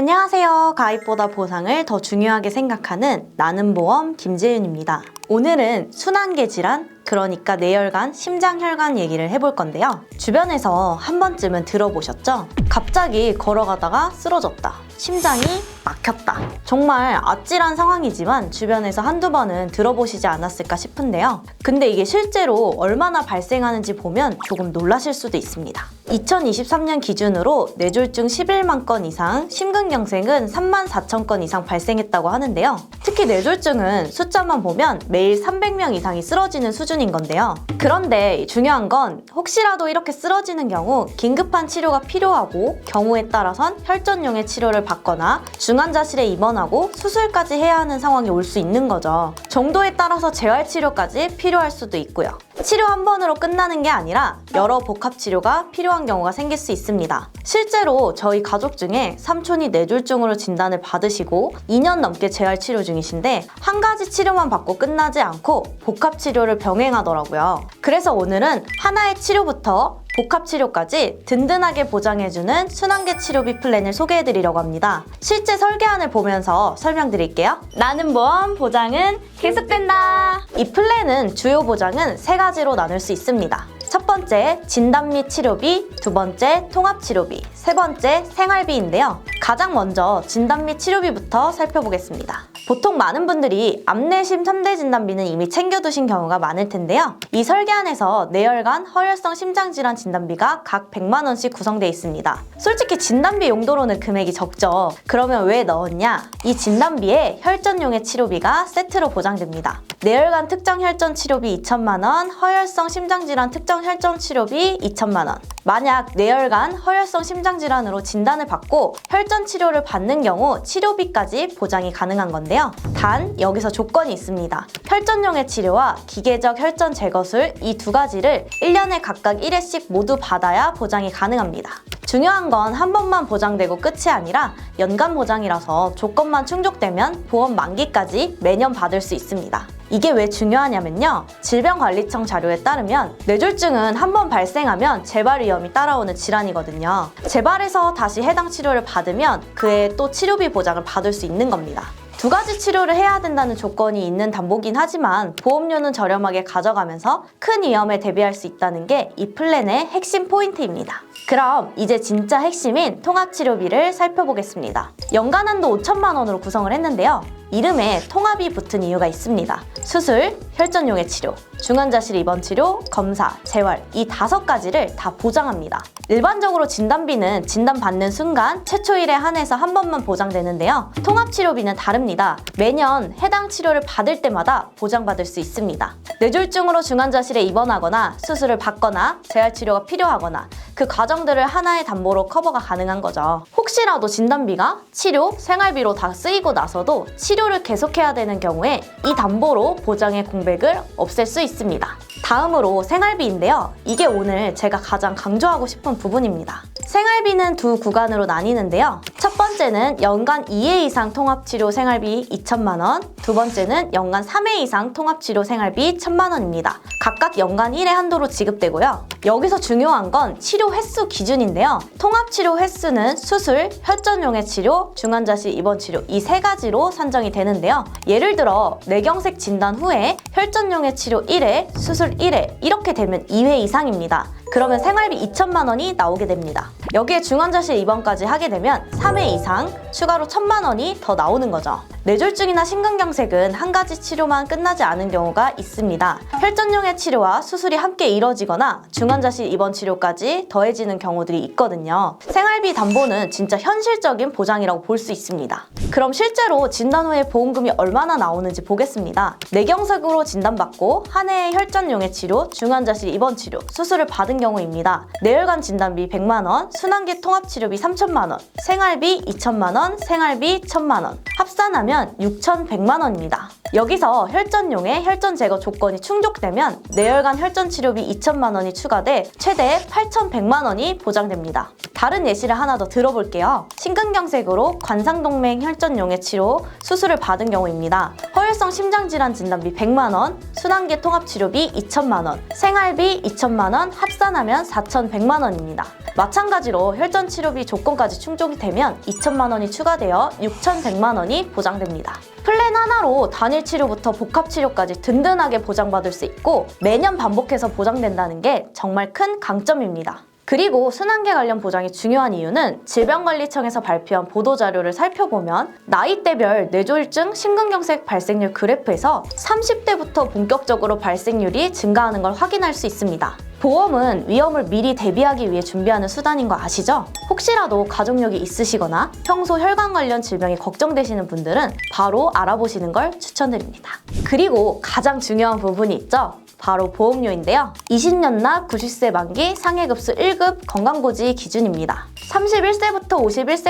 안녕하세요. 가입보다 보상을 더 중요하게 생각하는 나는 보험 김재윤입니다. 오늘은 순환계 질환, 그러니까 뇌혈관, 심장혈관 얘기를 해볼 건데요. 주변에서 한 번쯤은 들어보셨죠? 갑자기 걸어가다가 쓰러졌다. 심장이 막혔다. 정말 아찔한 상황이지만 주변에서 한두 번은 들어보시지 않았을까 싶은데요. 근데 이게 실제로 얼마나 발생하는지 보면 조금 놀라실 수도 있습니다. 2023년 기준으로 뇌졸중 11만 건 이상, 심근경색은 3만 4천 건 이상 발생했다고 하는데요. 특히 뇌졸중은 숫자만 보면 매일 300명 이상이 쓰러지는 수준인 건데요. 그런데 중요한 건 혹시라도 이렇게 쓰러지는 경우 긴급한 치료가 필요하고 경우에 따라선 혈전용의 치료를 받거나 중환자실에 입원하고 수술까지 해야 하는 상황이 올 수 있는 거죠. 정도에 따라서 재활치료까지 필요할 수도 있고요. 치료 한 번으로 끝나는 게 아니라 여러 복합치료가 필요한 경우가 생길 수 있습니다. 실제로 저희 가족 중에 삼촌이 뇌졸중으로 진단을 받으시고 2년 넘게 재활치료 중이신데 한 가지 치료만 받고 끝나지 않고 복합치료를 병행하더라고요. 그래서 오늘은 하나의 치료부터 복합치료까지 든든하게 보장해주는 순환계 치료비 플랜을 소개해드리려고 합니다. 실제 설계안을 보면서 설명드릴게요. 나는 보험, 보장은 계속된다. 이 플랜은 주요 보장은 세 가지로 나눌 수 있습니다. 첫 번째, 진단 및 치료비, 두 번째, 통합치료비, 세 번째, 생활비인데요. 가장 먼저 진단 및 치료비부터 살펴보겠습니다. 보통 많은 분들이 암내심 3대 진단비는 이미 챙겨두신 경우가 많을 텐데요. 이 설계안에서 뇌혈관, 허혈성 심장질환 진단비가 각 100만 원씩 구성되어 있습니다. 솔직히 진단비 용도로는 금액이 적죠. 그러면 왜 넣었냐? 이 진단비에 혈전용의 치료비가 세트로 보장됩니다. 뇌혈관 특정 혈전 치료비 2천만 원, 허혈성 심장질환 특정 혈전 치료비 2천만 원. 만약 뇌혈관, 허혈성 심장질환으로 진단을 받고 혈전 치료를 받는 경우 치료비까지 보장이 가능한 건데요. 단 여기서 조건이 있습니다. 혈전용의 치료와 기계적 혈전 제거술 이 두 가지를 1년에 각각 1회씩 모두 받아야 보장이 가능합니다. 중요한 건 한 번만 보장되고 끝이 아니라 연간 보장이라서 조건만 충족되면 보험 만기까지 매년 받을 수 있습니다. 이게 왜 중요하냐면요. 질병관리청 자료에 따르면 뇌졸중은 한 번 발생하면 재발 위험이 따라오는 질환이거든요. 재발해서 다시 해당 치료를 받으면 그에 또 치료비 보장을 받을 수 있는 겁니다. 두 가지 치료를 해야 된다는 조건이 있는 담보긴 하지만 보험료는 저렴하게 가져가면서 큰 위험에 대비할 수 있다는 게 이 플랜의 핵심 포인트입니다. 그럼 이제 진짜 핵심인 통합치료비를 살펴보겠습니다. 연간 한도 5천만 원으로 구성을 했는데요. 이름에 통합이 붙은 이유가 있습니다. 수술, 혈전용의 치료, 중환자실 입원 치료, 검사, 재활 이 5가지를 다 보장합니다. 일반적으로 진단비는 진단받는 순간 최초일에 한해서 한 번만 보장되는데요. 통합치료비는 다릅니다. 매년 해당 치료를 받을 때마다 보장받을 수 있습니다. 뇌졸중으로 중환자실에 입원하거나 수술을 받거나 재활치료가 필요하거나 그 과정들을 하나의 담보로 커버가 가능한 거죠. 혹시라도 진단비가 치료, 생활비로 다 쓰이고 나서도 치료를 계속해야 되는 경우에 이 담보로 보장의 공백을 없앨 수 있습니다. 다음으로 생활비인데요. 이게 오늘 제가 가장 강조하고 싶은 부분입니다. 생활비는 두 구간으로 나뉘는데요. 첫 번째는 연간 2회 이상 통합치료 생활비 2천만 원, 두 번째는 연간 3회 이상 통합치료 생활비 1천만 원입니다. 각각 연간 1회 한도로 지급되고요. 여기서 중요한 건 치료 횟수 기준인데요. 통합치료 횟수는 수술, 혈전용의 치료, 중환자실 입원 치료 이 세 가지로 산정이 되는데요. 예를 들어 뇌경색 진단 후에 혈전용의 치료 1회, 수술 1회 이렇게 되면 2회 이상입니다. 그러면 생활비 2천만 원이 나오게 됩니다. 여기에 중환자실 입원까지 하게 되면 3회 이상 추가로 1천만 원이 더 나오는 거죠. 뇌졸중이나 심근경색은 한 가지 치료만 끝나지 않은 경우가 있습니다. 혈전용의 치료와 수술이 함께 이뤄지거나 중환자실 입원 치료까지 더해지는 경우들이 있거든요. 생활비 담보는 진짜 현실적인 보장이라고 볼 수 있습니다. 그럼 실제로 진단 후에 보험금이 얼마나 나오는지 보겠습니다. 뇌경색으로 진단받고 한 해의 혈전용의 치료, 중환자실 입원 치료, 수술을 받은 경우입니다. 뇌혈관 진단비 100만 원, 순환계 통합치료비 3천만 원, 생활비 2천만 원, 생활비 1천만 원 합산하면 6,100만 원입니다. 여기서 혈전용의 혈전 제거 조건이 충족되면 뇌혈관 혈전 치료비 2천만 원이 추가돼 최대 8,100만 원이 보장됩니다. 다른 예시를 하나 더 들어볼게요. 심근경색으로 관상동맥 혈전용의 치료, 수술을 받은 경우입니다. 허혈성 심장질환 진단비 100만 원, 순환계 통합치료비 2천만 원, 생활비 2천만 원 합산하면 4,100만 원입니다. 마찬가지로 혈전 치료비 조건까지 충족이 되면 2천만 원이 추가되어 6,100만 원이 보장됩니다. 플랜 하나로 단일 치료부터 복합 치료까지 든든하게 보장받을 수 있고 매년 반복해서 보장된다는 게 정말 큰 강점입니다. 그리고 순환계 관련 보장이 중요한 이유는 질병관리청에서 발표한 보도자료를 살펴보면 나이대별 뇌졸중, 심근경색 발생률 그래프에서 30대부터 본격적으로 발생률이 증가하는 걸 확인할 수 있습니다. 보험은 위험을 미리 대비하기 위해 준비하는 수단인 거 아시죠? 혹시라도 가족력이 있으시거나 평소 혈관 관련 질병이 걱정되시는 분들은 바로 알아보시는 걸 추천드립니다. 그리고 가장 중요한 부분이 있죠? 바로 보험료인데요. 20년 납 90세 만기 상해급수 1급 건강고지 기준입니다. 31세부터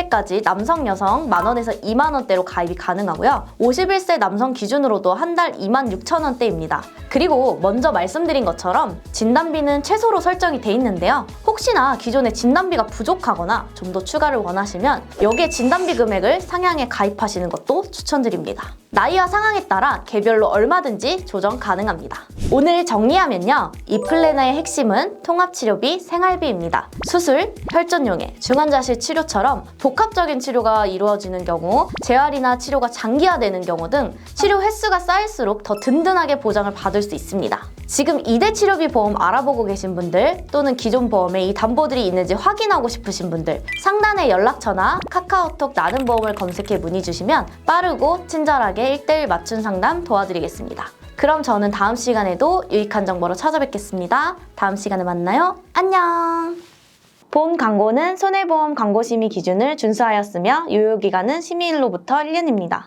51세까지 남성, 여성 만원에서 2만원대로 가입이 가능하고요. 51세 남성 기준으로도 한 달 26,000원대입니다. 그리고 먼저 말씀드린 것처럼 진단비는 최소로 설정이 돼 있는데요. 혹시나 기존에 진단비가 부족하거나 좀 더 추가를 원하시면 여기에 진단비 금액을 상향해 가입하시는 것도 추천드립니다. 나이와 상황에 따라 개별로 얼마든지 조정 가능합니다. 오늘 정리하면요. 이 플래너의 핵심은 통합치료비, 생활비입니다. 수술, 혈전용해, 중환자실 치료처럼 복합적인 치료가 이루어지는 경우, 재활이나 치료가 장기화되는 경우 등 치료 횟수가 쌓일수록 더 든든하게 보장을 받을 수 있습니다. 지금 2대 치료비 보험 알아보고 계신 분들 또는 기존 보험에 이 담보들이 있는지 확인하고 싶으신 분들 상단의 연락처나 카카오톡 나는 보험을 검색해 문의 주시면 빠르고 친절하게 1:1 맞춤 상담 도와드리겠습니다. 그럼 저는 다음 시간에도 유익한 정보로 찾아뵙겠습니다. 다음 시간에 만나요. 안녕! 본 광고는 손해보험 광고심의 기준을 준수하였으며 유효기간은 심의일로부터 1년입니다.